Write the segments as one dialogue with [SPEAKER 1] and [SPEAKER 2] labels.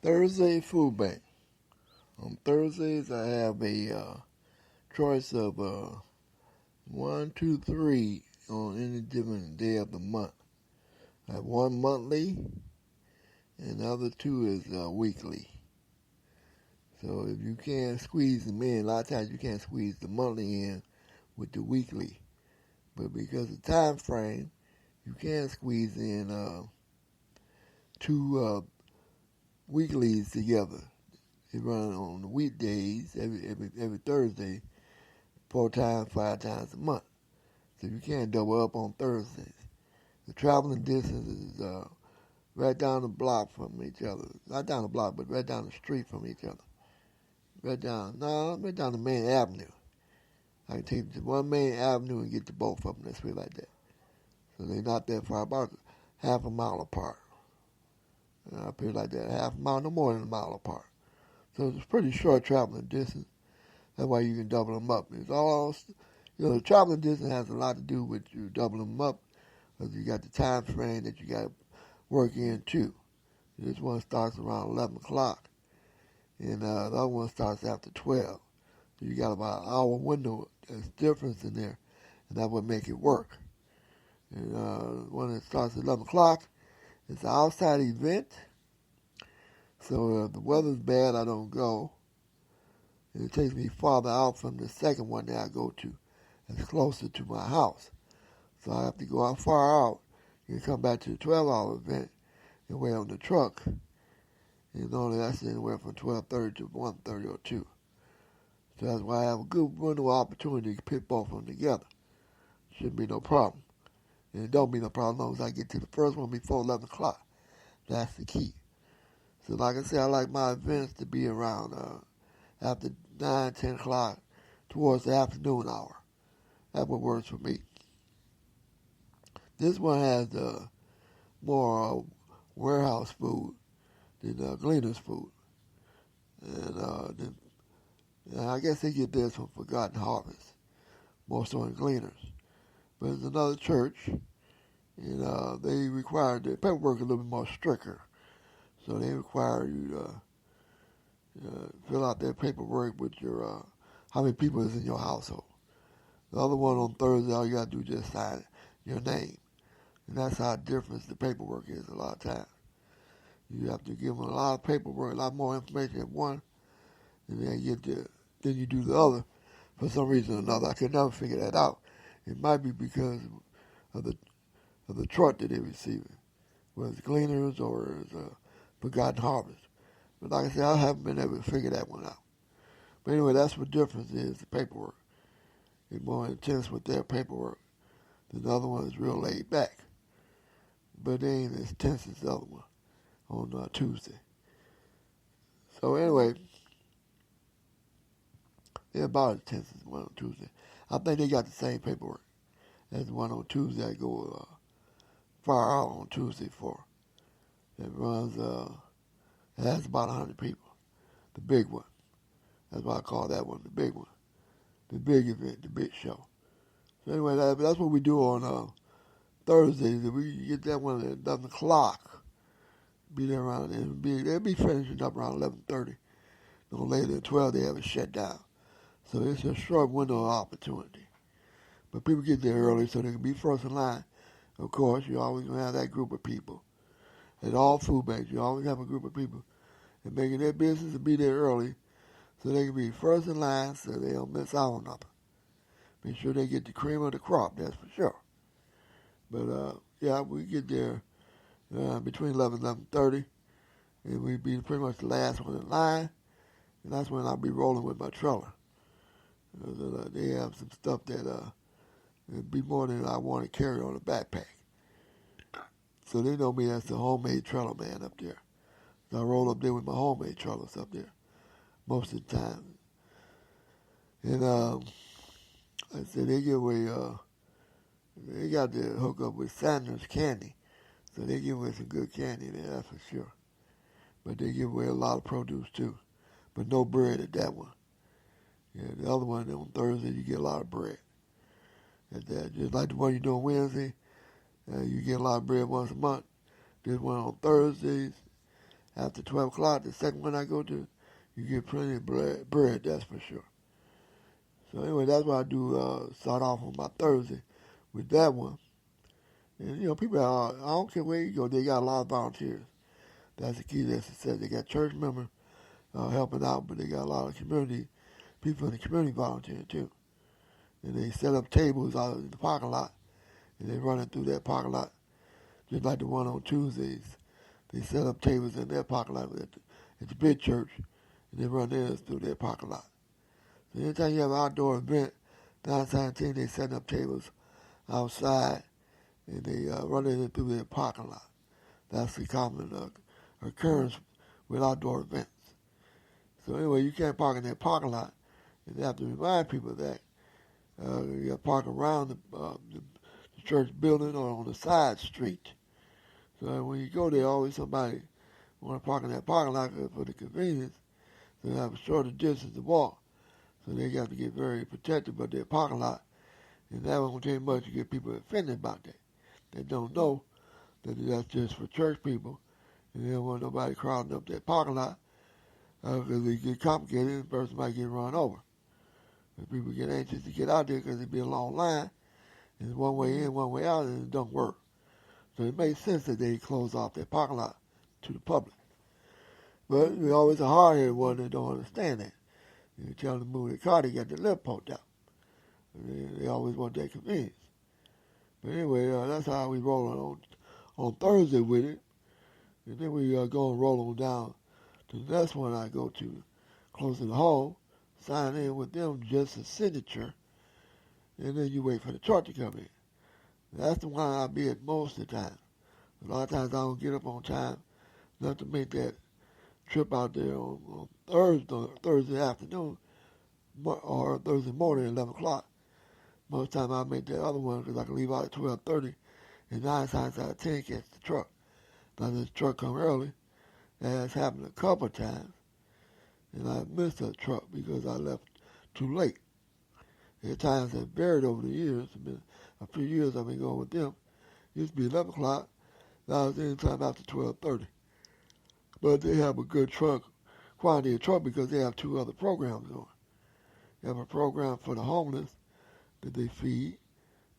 [SPEAKER 1] Thursday food bank. On Thursdays, I have a choice of one, two, three on any given day of the month. I have one monthly, and the other two is weekly. So if you can't squeeze them in, a lot of times you can't squeeze the monthly in with the weekly. But because of time frame, you can squeeze in two weeklies together. They run on the weekdays every Thursday, 4 times, 5 times a month. So you can't double up on Thursdays. The traveling distance is right down the block from each other. Not down the block, but right down the street from each other. Right down the main avenue. I can take to one main avenue and get to both of them. Let's put it like that. So they're not that far, about half a mile apart. I put it like that, half a mile, no more than a mile apart. So it's a pretty short traveling distance. That's why you can double them up. It's all, the traveling distance has a lot to do with you doubling them up, because you got the time frame that you got to work in too. This one starts around 11 o'clock, and the other one starts after 12. So you got about an hour window. There's difference in there, and that would make it work. And when it starts at 11 o'clock, it's an outside event. So if the weather's bad, I don't go. And it takes me farther out from the second one that I go to. It's closer to my house. So I have to go out far out and come back to the 12-hour event and wait on the truck. And only that's anywhere from 12:30 to 1:30 or 2. So that's why I have a good window opportunity to put both of them together. Shouldn't be no problem. And it don't be no problem as long as I get to the first one before 11 o'clock. That's the key. So like I said, I like my events to be around after 9, 10 o'clock towards the afternoon hour. That's what works for me. This one has more warehouse food than Gleaner's food. And I guess they get theirs from Forgotten Harvest, more so than Gleaners. But it's another church, and they require the paperwork a little bit more stricter. So they require you to fill out their paperwork with your how many people is in your household. The other one on Thursday, all you got to do is just sign your name. And that's how different the paperwork is a lot of times. You have to give them a lot of paperwork, a lot more information at one, and then you do the other for some reason or another. I could never figure that out. It might be because of the truck that they're receiving, whether it's Gleaners or it's Forgotten Harvest. But like I said, I haven't been able to figure that one out. But anyway, that's what the difference is, the paperwork. It's more intense with their paperwork. The other one is real laid back. But they ain't as tense as the other one on Tuesday. So anyway, they're about as tense as the one on Tuesday. I think they got the same paperwork as the one on Tuesday. I go far out on Tuesday for. It runs, it has about 100 people. The big one. That's why I call that one the big one. The big event, the big show. So anyway, that's what we do on Thursdays. If we get that one at 11 o'clock, be there around, they'll be finishing up around 11:30. No later than 12, they have it shut down. So it's a short window of opportunity. But people get there early so they can be first in line. Of course, you always going to have that group of people. At all food banks, you always have a group of people and making their business to be there early so they can be first in line so they don't miss out on nothing. Make sure they get the cream of the crop, that's for sure. But, yeah, we get there between 11 and 11:30, and we be pretty much the last one in line, and that's when I'll be rolling with my trailer. They have some stuff that it'd be more than I want to carry on a backpack. So they know me as the homemade trailer man up there. So I roll up there with my homemade trailers up there most of the time. And like I said, they give away, they got to hook up with Sanders Candy. So they give away some good candy there, that's for sure. But they give away a lot of produce too. But no bread at that one. Yeah, the other one on Thursday, you get a lot of bread. At that, just like the one you do on Wednesday, you get a lot of bread once a month. This one on Thursdays after 12 o'clock, the second one I go to, you get plenty of bread, that's for sure. So anyway, that's what I do, start off on my Thursday with that one. And, people, I don't care where you go, they got a lot of volunteers. That's the key to their success. They got church members helping out, but they got a lot of people in the community volunteering too. And they set up tables out in the parking lot, and they run it through that parking lot, just like the one on Tuesdays. They set up tables in their parking lot at the big church, and they run theirs through their parking lot. So anytime you have an outdoor event, 9 times out of 10, they set up tables outside, and they run it through their parking lot. That's the common occurrence with outdoor events. So anyway, you can't park in that parking lot, and they have to remind people that you got to park around the church building or on the side street. So when you go there, always somebody want to park in that parking lot for the convenience. So they have a shorter distance to walk. So they got to get very protective of their parking lot. And that won't take much to get people offended about that. They don't know that that's just for church people. And they don't want nobody crowding up that parking lot because it get complicated and the person might get run over. And people get anxious to get out there because it'd be a long line. And it's one way in, one way out, and it don't work. So it makes sense that they close off their parking lot to the public. But there's always a hard-headed one that don't understand that. You tell them to move their car, they got the left poked out. They always want that convenience. But anyway, that's how we roll on Thursday with it. And then we go and roll on down to the next one I go to, closer to home, sign in with them, just a signature, and then you wait for the truck to come in. That's the one I'll be at most of the time. A lot of times I don't get up on time enough to make that trip out there on Thursday afternoon or Thursday morning at 11 o'clock. Most time I make that other one because I can leave out at 12:30 and 9 times out of 10 catch the truck. Now this truck come early. That has happened a couple of times. And I missed that truck because I left too late. There are times that varied over the years. It's been a few years I've been going with them. It used to be 11 o'clock. Now it's any time after 12:30. But they have a good quantity of truck because they have 2 other programs on. They have a program for the homeless that they feed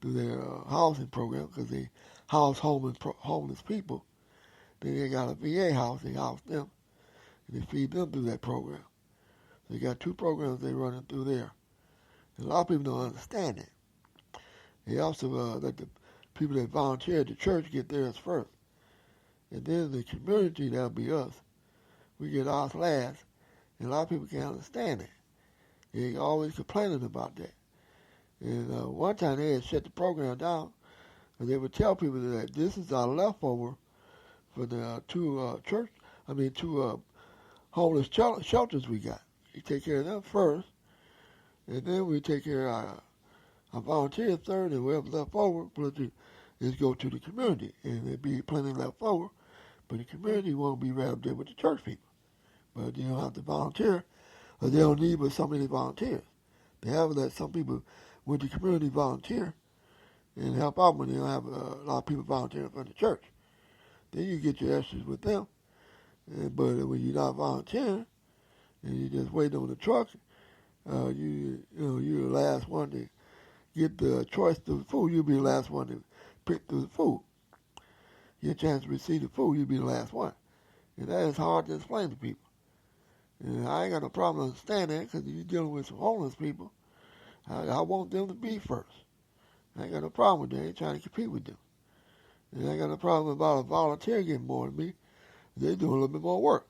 [SPEAKER 1] through their housing program because they house homeless people. Then they got a VA house, they house them, and they feed them through that program. So they got 2 programs they running through there. And a lot of people don't understand it. They also let the people that volunteer at the church get theirs first. And then the community, that'll be us, we get ours last. And a lot of people can't understand it. They always complaining about that. And one time they had shut the program down, and they would tell people that this is our leftover for the 2 homeless shelters we got. You take care of them first, and then we take care of our volunteers third, and whatever's left over, is go to the community. And there'll be plenty left over, but the community won't be right up there with the church people. But you don't have to volunteer, or they don't need but so many volunteers. They have let some people with the community volunteer and help out when they don't have a lot of people volunteering for the church. Then you get your extras with them. But when you're not volunteering and you just wait on the truck, you're the last one to get the choice through the food. You'll be the last one to pick through the food. Your chance to receive the food, you'll be the last one. And that is hard to explain to people. And I ain't got no problem understanding that because you're dealing with some homeless people. I want them to be first. I ain't got no problem with that. I ain't trying to compete with them. And I ain't got no problem about a volunteer getting more than me. They do a little bit more work.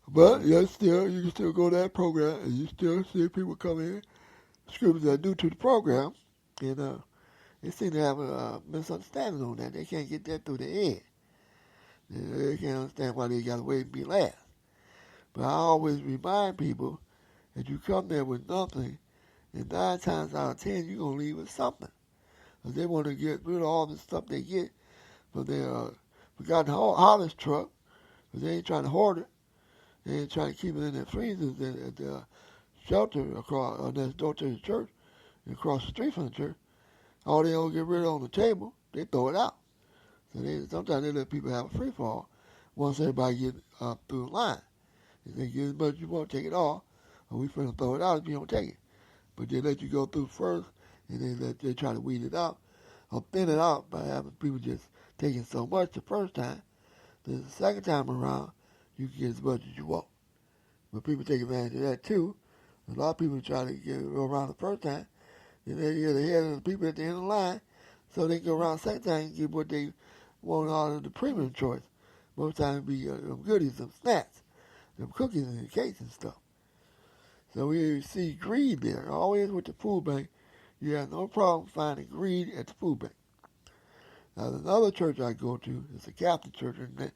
[SPEAKER 1] But you can still go to that program and you still see people come in, scribbles that are new to the program, and they seem to have a misunderstanding on that. They can't get that through their head. They can't understand why they got to wait and be last. But I always remind people that you come there with nothing, and 9 times out of 10, you're going to leave with something. Because they want to get rid of all the stuff they get from their forgotten harvest truck, because they ain't trying to hoard it. They ain't trying to keep it in their freezers at the shelter across next door to the church, and across the street from the church. All they don't get rid of on the table, they throw it out. So sometimes they let people have a free fall once everybody get through the line. They say, get as much as you want, take it all, or we finna throw it out if you don't take it. But they let you go through first, and they try to weed it out, or thin it out by having people just taking so much the first time. Then the second time around, you can get as much as you want. But people take advantage of that too. A lot of people try to go around the first time, and they get ahead of the people at the end of the line, so they can go around the second time and get what they want out of the premium choice. Most times it be them goodies, some snacks, them cookies and cakes and stuff. So we see greed there. Always with the food bank, you have no problem finding greed at the food bank. Now, another church I go to is a Catholic church in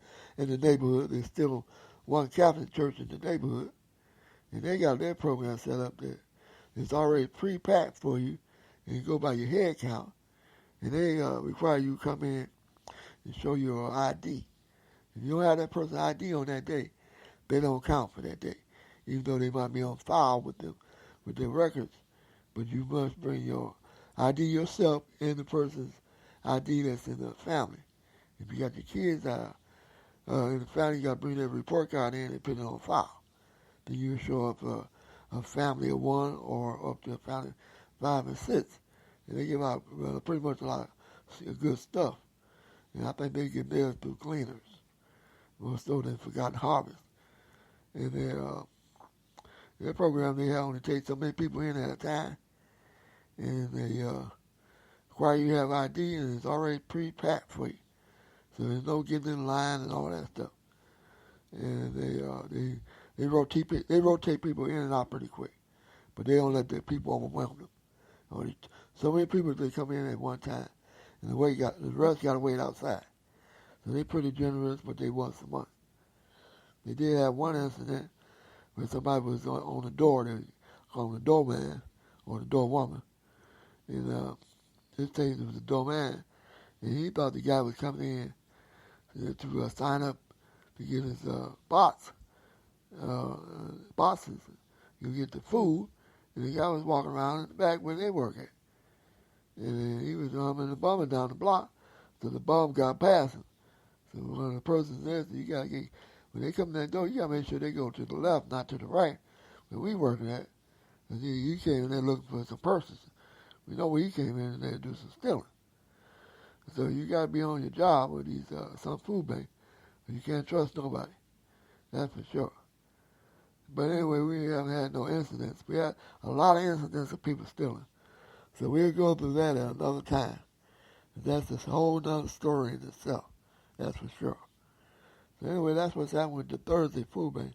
[SPEAKER 1] the neighborhood. There's still one Catholic church in the neighborhood, and they got their program set up there. It's already pre-packed for you, and you go by your head count, and they require you to come in and show your ID. If you don't have that person's ID on that day, they don't count for that day, even though they might be on file with them, with their records. But you must bring your ID yourself and the person's ID that's in the family. If you got your kids in the family, you got to bring their report card in and put it on file. Then you show up a family of one or up to a family 5 and 6. And they give out pretty much a lot of good stuff. And I think they get theirs through cleaners. More so than Forgotten Harvest. And their program, they only take so many people in at a time. And they require you to have ID, and it's already pre-packed for you. So there's no getting in line and all that stuff. And they rotate people in and out pretty quick. But they don't let the people overwhelm them. Only so many people they come in at one time, and the rest got to wait outside. So they're pretty generous, but they want some money. They did have one incident where somebody was on the door. They called him the doorman or the doorwoman. And this case it was the doorman, and he thought the guy was coming in to sign up to get his boxes. You get the food, and the guy was walking around in the back where they work at. And he was humming and bumming down the block, so the bum got past him. So one of the persons there said, you gotta get, when they come to that door, you gotta make sure they go to the left, not to the right, where we working at. And he came in there looking for some persons. We know where he came in there to do some stealing. So you gotta be on your job with these some food banks. You can't trust nobody. That's for sure. But anyway, we haven't had no incidents. We had a lot of incidents of people stealing. So we'll go through that at another time. That's a whole other story in itself. That's for sure. So anyway, that's what's happening with the Thursday food bank.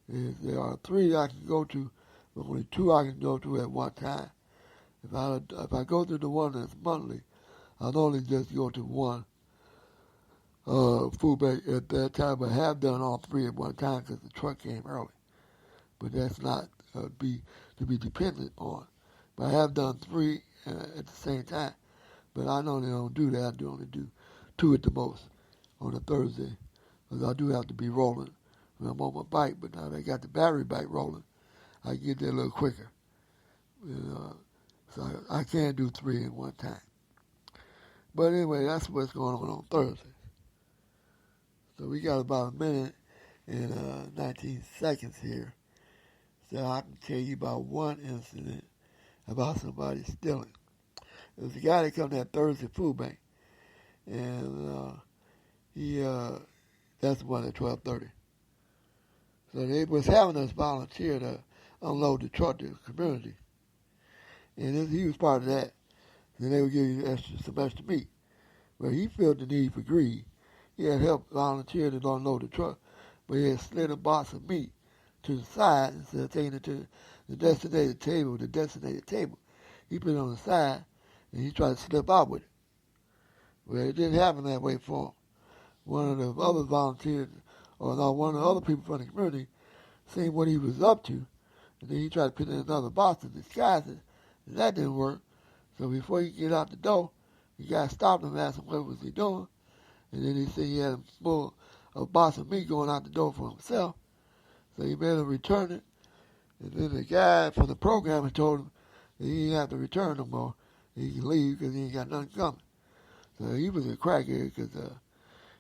[SPEAKER 1] There are 3 I can go to, but only 2 I can go to at one time. If I go to the one that's monthly, I'll only just go to one food bank at that time, but I have done all 3 at one time because the truck came early. But that's not to be dependent on. But I have done 3 at the same time. But I normally don't do that. I only do 2 at the most on a Thursday. Because I do have to be rolling when I'm on my bike. But now they got the battery bike rolling, I get there a little quicker. So I can't do 3 at one time. But anyway, that's what's going on Thursdays. So we got about a minute and 19 seconds here. So I can tell you about one incident about somebody stealing. There was a guy that come to that Thursday food bank, and that's the one at 12:30. So they was having us volunteer to unload the truck to the community, and he was part of that. Then they would give you some extra meat. Well, he felt the need for greed. He had helped volunteer to unload the truck, but he had slid a box of meat to the side instead of taking it to the designated table. He put it on the side, and he tried to slip out with it. Well, it didn't happen that way for him. One of the other volunteers, or no, one of the other people from the community, seen what he was up to, and then he tried to put it in another box to disguise it, and that didn't work. So before he could get out the door, the guy stopped him and asked him what was he doing, and then he said he had a box of meat going out the door for himself. So he made him return it, and then the guy from the program had told him that he didn't have to return no more. He can leave because he ain't got nothing coming. So he was a crackhead because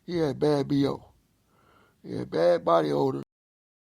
[SPEAKER 1] he had bad B.O. Yeah, bad body odor.